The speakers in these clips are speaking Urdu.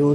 2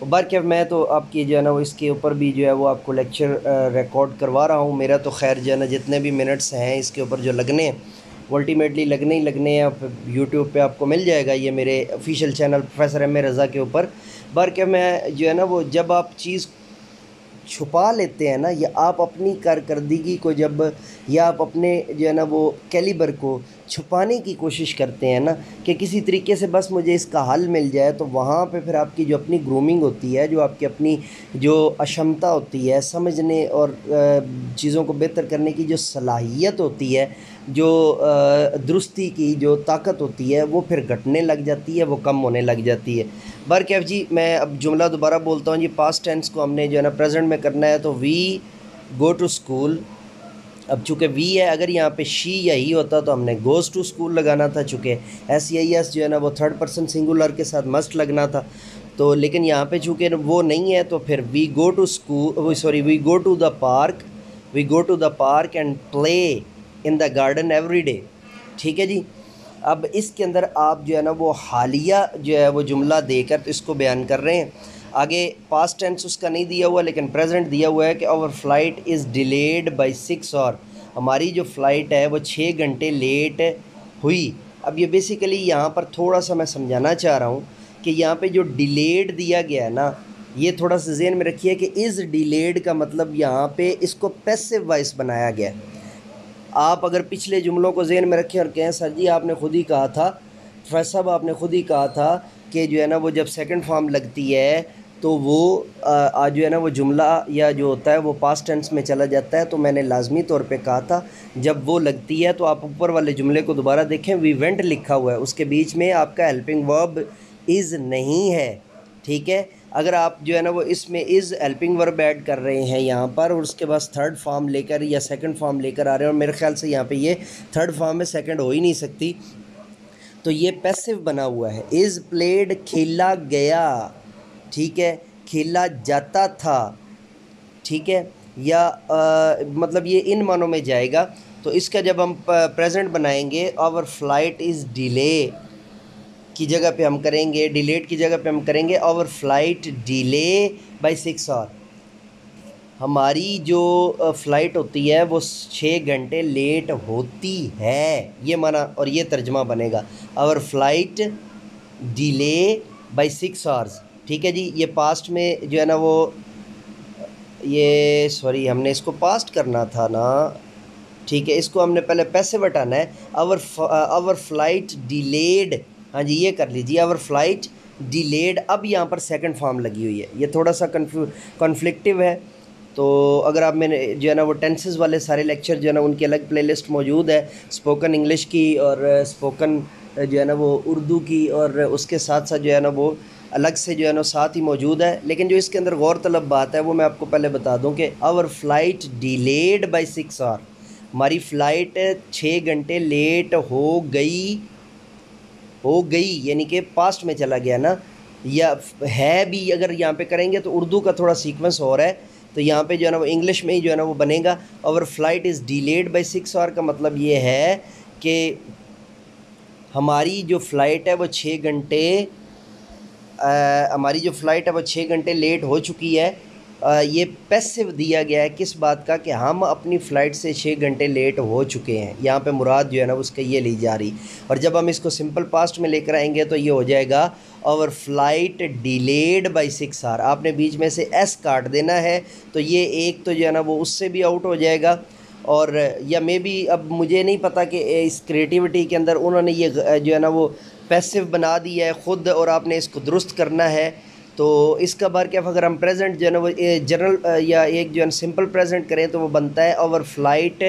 بہرکیف میں تو آپ کی جو ہے نا وہ اس کے اوپر بھی جو ہے وہ آپ کو لیکچر ریکارڈ کروا رہا ہوں. میرا تو خیر جو ہے نا جتنے بھی منٹس ہیں اس کے اوپر جو لگنے ہیں وہ الٹیمیٹلی لگنے ہی لگنے ہیں. یوٹیوب پہ آپ کو مل جائے گا یہ میرے آفیشیل چینل پروفیسر ایم اے رضا کے اوپر. بہرکیف میں جو ہے نا وہ جب آپ چیز چھپا لیتے ہیں نا، یا آپ اپنی کارکردگی کو جب، یا آپ اپنے جو ہے نا وہ کیلیبر کو چھپانے کی کوشش کرتے ہیں نا کہ کسی طریقے سے بس مجھے اس کا حل مل جائے، تو وہاں پہ پھر آپ کی جو اپنی گرومنگ ہوتی ہے، جو آپ کی اپنی جو اشمتا ہوتی ہے سمجھنے اور چیزوں کو بہتر کرنے کی جو صلاحیت ہوتی ہے، جو درستی کی جو طاقت ہوتی ہے، وہ پھر گھٹنے لگ جاتی ہے، وہ کم ہونے لگ جاتی ہے. بہرکیف جی میں اب جملہ دوبارہ بولتا ہوں جی. پاسٹ ٹینس کو ہم نے جو ہے نا پریزنٹ میں کرنا ہے، تو وی گو ٹو اسکول. اب چونکہ وی ہے، اگر یہاں پہ شی یا ہی ہوتا تو ہم نے گوز ٹو اسکول لگانا تھا. چونکہ ایس ای آئی ایس جو ہے نا وہ تھرڈ پرسن سنگولر کے ساتھ مسٹ لگنا تھا. تو لیکن یہاں پہ چونکہ وہ نہیں ہے، تو پھر we go to school, we go to the park, we go to the park and play in the garden every day. ٹھیک ہے جی. اب اس کے اندر آپ جو ہے نا وہ حالیہ جو ہے وہ جملہ دے کر اس کو بیان کر رہے ہیں. آگے پاسٹ ٹینس اس کا نہیں دیا ہوا لیکن پریزنٹ دیا ہوا ہے کہ آور فلائٹ از ڈیلیڈ بائی 6 اور ہماری جو فلائٹ ہے وہ 6 گھنٹے لیٹ ہوئی. اب یہ بیسیکلی یہاں پر تھوڑا سا میں سمجھانا چاہ رہا ہوں کہ یہاں پہ جو ڈیلیڈ دیا گیا ہے نا، یہ تھوڑا سا ذہن میں رکھیے کہ از ڈیلیڈ کا مطلب یہاں پہ اس کو پیسو وائس بنایا گیا. آپ اگر پچھلے جملوں کو ذہن میں رکھیں اور کہیں سر جی آپ نے خود ہی کہا تھا، پروفیسر صاحب آپ نے خود ہی کہا تھا کہ جو ہے نا وہ جب سیکنڈ فارم لگتی ہے تو وہ جو ہے نا وہ جملہ یا جو ہوتا ہے وہ پاسٹ ٹینس میں چلا جاتا ہے. تو میں نے لازمی طور پہ کہا تھا جب وہ لگتی ہے تو آپ اوپر والے جملے کو دوبارہ دیکھیں، وی وینٹ لکھا ہوا ہے، اس کے بیچ میں آپ کا ہیلپنگ ورب از نہیں ہے. ٹھیک ہے. اگر آپ جو ہے نا وہ اس میں از ہیلپنگ ورب ایڈ کر رہے ہیں یہاں پر، اور اس کے بعد تھرڈ فارم لے کر یا سیکنڈ فارم لے کر آ رہے ہیں، اور میرے خیال سے یہاں پہ یہ تھرڈ فارم میں سیکنڈ ہو ہی نہیں سکتی، تو یہ پیسو بنا ہوا ہے. از پلیڈ کھیلا گیا. ٹھیک ہے. کھیلا جاتا تھا. ٹھیک ہے. یا مطلب یہ ان معنوں میں جائے گا. تو اس کا جب ہم پریزنٹ بنائیں گے، آور فلائٹ از ڈیلے کی جگہ پہ ہم کریں گے، ڈیلیٹ کی جگہ پہ ہم کریں گے آور فلائٹ ڈیلے بائی 6 اور ہماری جو فلائٹ ہوتی ہے وہ 6 گھنٹے لیٹ ہوتی ہے. یہ معنی اور یہ ترجمہ بنے گا آور فلائٹ ڈیلے بائی 6 آورز. ٹھیک ہے جی. یہ پاسٹ میں جو ہے نا وہ یہ سوری ہم نے اس کو پاسٹ کرنا تھا نا. ٹھیک ہے. اس کو ہم نے پہلے پیسے بٹانا ہے. آور فلائٹ ڈیلیڈ. ہاں جی یہ کر لیجیے آور فلائٹ ڈیلیڈ. اب یہاں پر سیکنڈ فارم لگی ہوئی ہے، یہ تھوڑا سا کنفلکٹیو ہے. تو اگر آپ میں نے جو ہے نا وہ ٹینسز والے سارے لیکچر جو ہے نا ان کی الگ پلے لسٹ موجود ہے، اسپوکن انگلش کی اور اسپوکن جو ہے نا وہ اردو کی، اور اس کے ساتھ ساتھ جو ہے نا وہ الگ سے جو ہے نا ساتھ ہی موجود ہے. لیکن جو اس کے اندر غور طلب بات ہے وہ میں آپ کو پہلے بتا دوں کہ آور فلائٹ ڈیلیڈ بائی 6 اور ہماری فلائٹ 6 گھنٹے لیٹ ہو گئی یعنی کہ پاسٹ میں چلا گیا نا. یا ہے بھی اگر یہاں پہ کریں گے تو اردو کا تھوڑا سیکوینس ہو رہا ہے، تو یہاں پہ جو ہے نا وہ انگلش میں ہی جو ہے نا وہ بنے گا. اور فلائٹ از ڈیلیڈ بائی 6 اور کا مطلب یہ ہے کہ ہماری جو فلائٹ ہے وہ 6 گھنٹے ہماری جو فلائٹ ہے وہ 6 گھنٹے لیٹ ہو چکی ہے. یہ پیسو دیا گیا ہے کس بات کا کہ ہم اپنی فلائٹ سے 6 گھنٹے لیٹ ہو چکے ہیں. یہاں پہ مراد جو ہے نا اس کا یہ لی جا رہی. اور جب ہم اس کو سمپل پاسٹ میں لے کر آئیں گے تو یہ ہو جائے گا اور فلائٹ ڈیلیڈ بائی 6 اور آپ نے بیچ میں سے ایس کاٹ دینا ہے. تو یہ ایک تو جو ہے نا وہ اس سے بھی آؤٹ ہو جائے گا. اور یا مے بی اب مجھے نہیں پتہ کہ اس کریٹیوٹی کے اندر انہوں نے یہ جو ہے نا وہ پیسو بنا دیا ہے خود، اور آپ نے اس کو درست کرنا ہے. تو اس کا بہرکیف اگر ہم پریزنٹ جو ہے نا وہ جنرل یا ایک جو ہے نا سمپل پریزنٹ کریں تو وہ بنتا ہے آور فلائٹ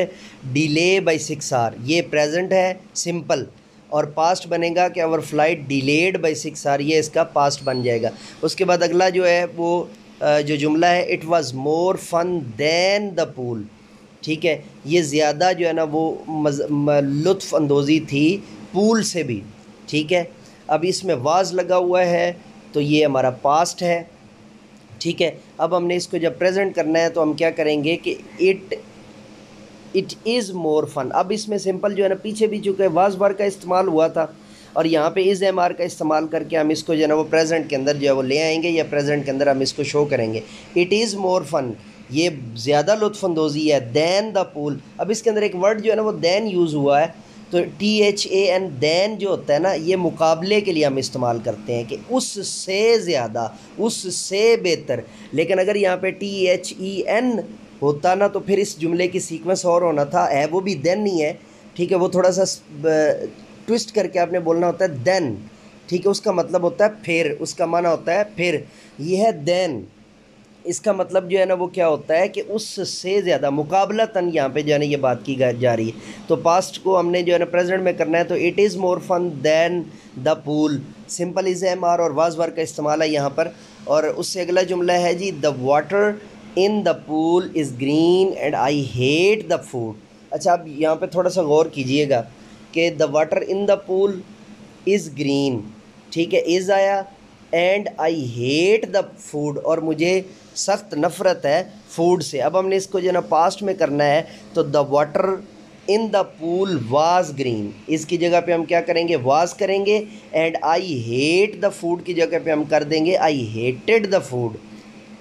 ڈیلے بائی 6 اور یہ پریزنٹ ہے سمپل. اور پاسٹ بنے گا کہ آور فلائٹ ڈیلیڈ بائی 6 اور یہ اس کا پاسٹ بن جائے گا. اس کے بعد اگلا جو ہے وہ جو جملہ ہے it was more fun than the پول. ٹھیک ہے. یہ زیادہ جو ہے نا وہ لطف اندوزی تھی پول سے بھی. ٹھیک ہے. اب اس میں واز لگا ہوا ہے تو یہ ہمارا پاسٹ ہے. ٹھیک ہے. اب ہم نے اس کو جب پریزنٹ کرنا ہے تو ہم کیا کریں گے کہ اٹ از مور فن. اب اس میں سمپل جو ہے نا پیچھے بھی چونکہ واز ور کا استعمال ہوا تھا اور یہاں پہ از ایم آر کا استعمال کر کے ہم اس کو جو ہے نا وہ پریزنٹ کے اندر جو ہے وہ لے آئیں گے یا پریزنٹ کے اندر ہم اس کو شو کریں گے. اٹ از مور فن, یہ زیادہ لطف اندوزی ہے, دین دا پول. اب اس کے اندر ایک ورڈ جو ہے نا وہ دین یوز ہوا ہے, تو THAN دین جو ہوتا ہے نا یہ مقابلے کے لیے ہم استعمال کرتے ہیں کہ اس سے زیادہ, اس سے بہتر. لیکن اگر یہاں پہ THEN ہوتا نا تو پھر اس جملے کی سیکوینس اور ہونا تھا, ہے وہ بھی دین نہیں ہے, ٹھیک ہے, وہ تھوڑا سا ٹوسٹ کر کے آپ نے بولنا ہوتا ہے دین, ٹھیک ہے, اس کا مطلب ہوتا ہے پھر, اس کا معنی ہوتا ہے پھر. یہ ہے دین, اس کا مطلب جو ہے نا وہ کیا ہوتا ہے کہ اس سے زیادہ, مقابلتاً یہاں پہ جو ہے نا یہ بات کی جا رہی ہے. تو پاسٹ کو ہم نے جو ہے نا پریزنٹ میں کرنا ہے, تو it is more fun than the pool. Simple is M R اور واز ور کا استعمال ہے یہاں پر. اور اس سے اگلا جملہ ہے جی the water in the pool is green and I hate the food. اچھا اب یہاں پہ تھوڑا سا غور کیجئے گا کہ دا water in the pool is green, ٹھیک ہے, از آیا, and I hate the food, اور مجھے سخت نفرت ہے فوڈ سے. اب ہم نے اس کو جو ہے نا پاسٹ میں کرنا ہے, تو the water in the pool was green, اس کی جگہ پہ ہم کیا کریں گے, واز کریں گے, and I hate the food کی جگہ پہ ہم کر دیں گے آئی ہیٹڈ دا فوڈ,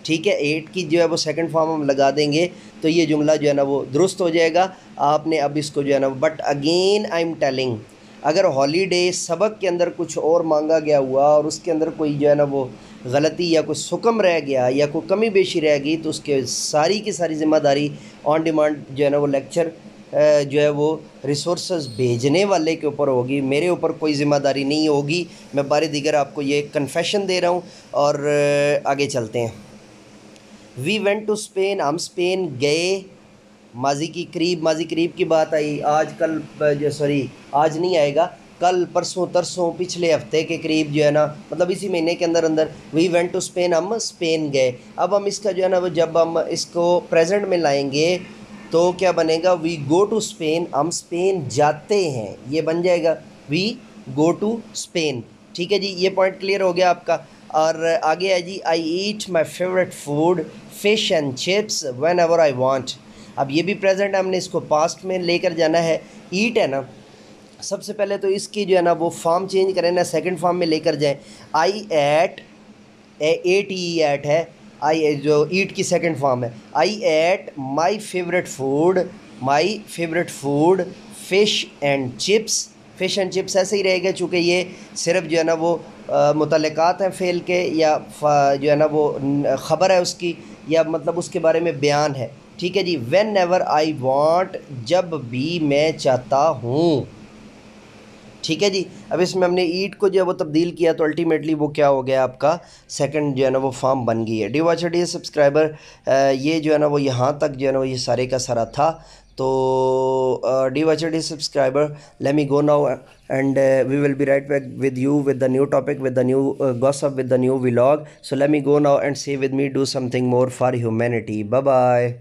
ٹھیک ہے. ایٹ کی جو ہے وہ سیکنڈ فارم ہم لگا دیں گے تو یہ جملہ جو ہے نا وہ درست ہو جائے گا. آپ نے اب اس کو جو ہے نا, but again I am telling, اگر ہالیڈے سبق کے اندر کچھ اور مانگا گیا ہوا اور اس کے اندر کوئی جو ہے نا وہ غلطی یا کوئی سکم رہ گیا یا کوئی کمی بیشی رہ گئی, تو اس کے ساری کی ساری ذمہ داری آن ڈیمانڈ جو ہے نا وہ لیکچر جو ہے وہ ریسورسز بھیجنے والے کے اوپر ہوگی, میرے اوپر کوئی ذمہ داری نہیں ہوگی. میں بار دیگر آپ کو یہ کنفیشن دے رہا ہوں. اور آگے چلتے ہیں. وی وینٹ ٹو اسپین, ہم اسپین گئے. ماضی کی قریب, ماضی قریب کی بات آئی, آج کل جو سوری آج نہیں آئے گا, کل پرسوں ترسوں پچھلے ہفتے کے قریب جو ہے نا, مطلب اسی مہینے کے اندر اندر. وی وینٹ ٹو اسپین, ہم اسپین گئے. اب ہم اس کا جو ہے نا وہ جب ہم اس کو پریزنٹ میں لائیں گے تو کیا بنے گا, وی گو ٹو اسپین, ہم اسپین جاتے ہیں, یہ بن جائے گا وی گو ٹو اسپین. ٹھیک ہے جی, یہ پوائنٹ کلیئر ہو گیا آپ کا. اور آگے ہے جی, I ate my favourite food fish and chips whenever I want. اب یہ بھی پریزنٹ ہے, ہم نے اس کو پاسٹ میں لے کر جانا ہے. ایٹ ہے نا, سب سے پہلے تو اس کی جو ہے نا وہ فارم چینج کریں نا, سیکنڈ فارم میں لے کر جائیں. I ate, ate e ate ہے, آئی جو ایٹ کی سیکنڈ فارم ہے. I ate my favourite food, my favourite food fish and chips. Fish and chips ایسے ہی رہے گا چونکہ یہ صرف جو ہے نا وہ متعلقات ہیں فعل کے, یا جو ہے نا وہ خبر ہے اس کی, یا مطلب اس کے بارے میں بیان ہے. ٹھیک ہے جی, وین ایور آئی وانٹ, جب بھی میں چاہتا ہوں. ٹھیک ہے جی. اب اس میں ہم نے ایٹ کو جو ہے وہ تبدیل کیا تو الٹیمیٹلی وہ کیا ہو گیا, آپ کا سیکنڈ جو ہے نا وہ فارم بن گئی ہے. ڈی واچر ڈی سبسکرائبر, یہ جو ہے نا وہ یہاں تک جو ہے نا وہ یہ سارے کا سارا تھا. تو dear watcher dear subscriber, let me go now and we will be right back with you with the new topic, with the new gossip, with the new vlog. So let me go now and see with me do something more for humanity. Bye bye.